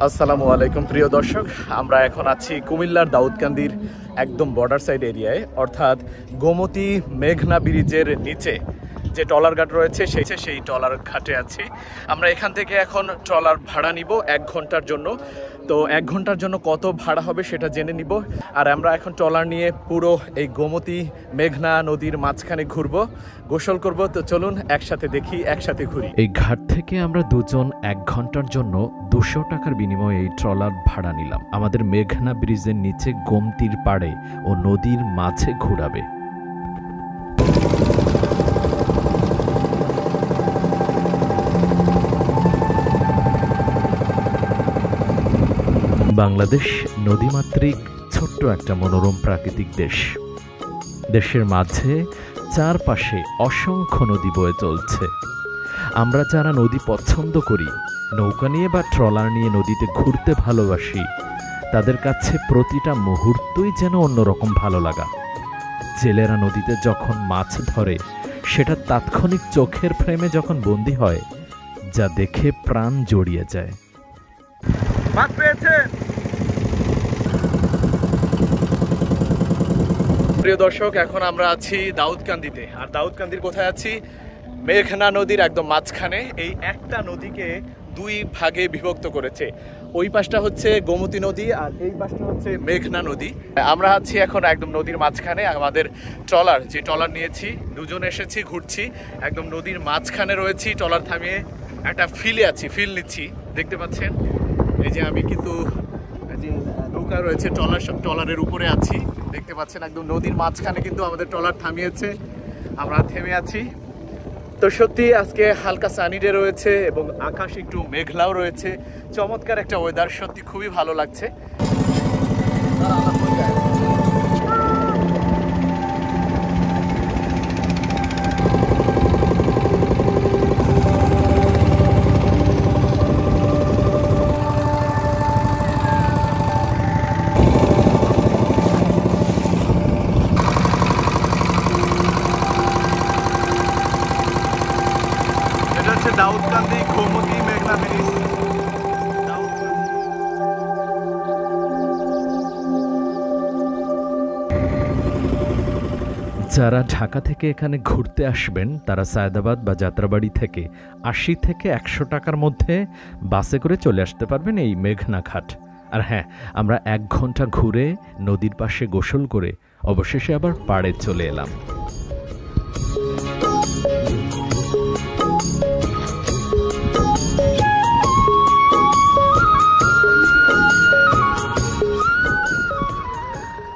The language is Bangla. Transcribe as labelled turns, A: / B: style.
A: আসসালামু আলাইকুম প্রিয় দর্শক, আমরা এখন আছি কুমিল্লার দাউদকান্দির একদম বর্ডার সাইড এরিয়ায়, অর্থাৎ গোমতী মেঘনা ব্রিজের নিচে যে ট্রলার ঘাট রয়েছে সেই ট্রলার ঘাটে আছি আমরা। এখান থেকে এখন ট্রলার ভাড়া নিব 1 ঘন্টার জন্য। তো 1 ঘন্টার জন্য কত ভাড়া হবে সেটা জেনে নিব। আর আমরা এখন ট্রলার নিয়ে পুরো এই গোমতী মেঘনা নদীর মাঝখানে ঘুরবো, গোসল করব। তো চলুন একসাথে দেখি, একসাথে ঘুরি।
B: এই ঘাট থেকে আমরা দুজন 1 ঘন্টার জন্য 200 টাকার বিনিময়ে এই ট্রলার ভাড়া নিলাম। আমাদের মেঘনা ব্রিজের নিচে গোমতীর পাড়ে ও নদীর মাঝে ঘুরাবে। বাংলাদেশ নদীমাতৃক ছোট্ট একটা মনোরম প্রাকৃতিক দেশ। দেশের মাঝে চারপাশে অসংখ্য নদী বয়ে চলছে। আমরা যারা নদী পছন্দ করি, নৌকা নিয়ে বা ট্রলার নিয়ে নদীতে ঘুরতে ভালোবাসি, তাদের কাছে প্রতিটা মুহূর্তই যেন অন্যরকম ভালো লাগা। জেলেরা নদীতে যখন মাছ ধরে, সেটা তাৎক্ষণিক চোখের ফ্রেমে যখন বন্দী হয়, যা দেখে প্রাণ জড়িয়ে যায়।
A: মাছ পেয়েছেন? প্রিয় দর্শক, এখন আমরা আছি দাউদকান্দিতে। আর দাউদকান্দির কোথায় আছি? মেঘনা নদীর একদম মাঝখানে। এই একটা নদীকে 2 ভাগে বিভক্ত করেছে। ওই পাশটা হচ্ছে গোমতী নদী আর এই পাশটা হচ্ছে মেঘনা নদী। আমরা আছি এখন একদম নদীর মাঝখানে। আমাদের ট্রলার, যে ট্রলার নিয়েছি, দুজন এসেছি, ঘুরছি, একদম নদীর মাঝখানে রয়েছি। ট্রলার থামিয়ে একটা ফিল নিচ্ছি। দেখতে পাচ্ছেন এই যে আমি কিন্তু যে নৌকা রয়েছে, ট্রলারের উপরে আছি, দেখতে পাচ্ছেন একদম নদীর মাঝখানে কিন্তু আমাদের ট্রলার থামিয়েছে, আমরা থেমে আছি। তো সত্যি আজকে হালকা সানি ডে রয়েছে এবং আকাশ একটু মেঘলাও রয়েছে। চমৎকার একটা ওয়েদার, সত্যি খুবই ভালো লাগছে। দাউদকান্দি গোমতী মেঘনা ব্রিজ।
B: যারা ঢাকা থেকে এখানে ঘুরতে আসবেন, তারা সায়দাবাদ বা যাত্রাবাড়ি থেকে 80 থেকে 100 টাকার মধ্যে বাসে করে চলে আসতে পারবেন এই মেঘনা ঘাট। আর হ্যাঁ, আমরা 1 ঘন্টা ঘুরে নদীর পাশে গোসল করে অবশেষে আবার পাড়ে চলে এলাম।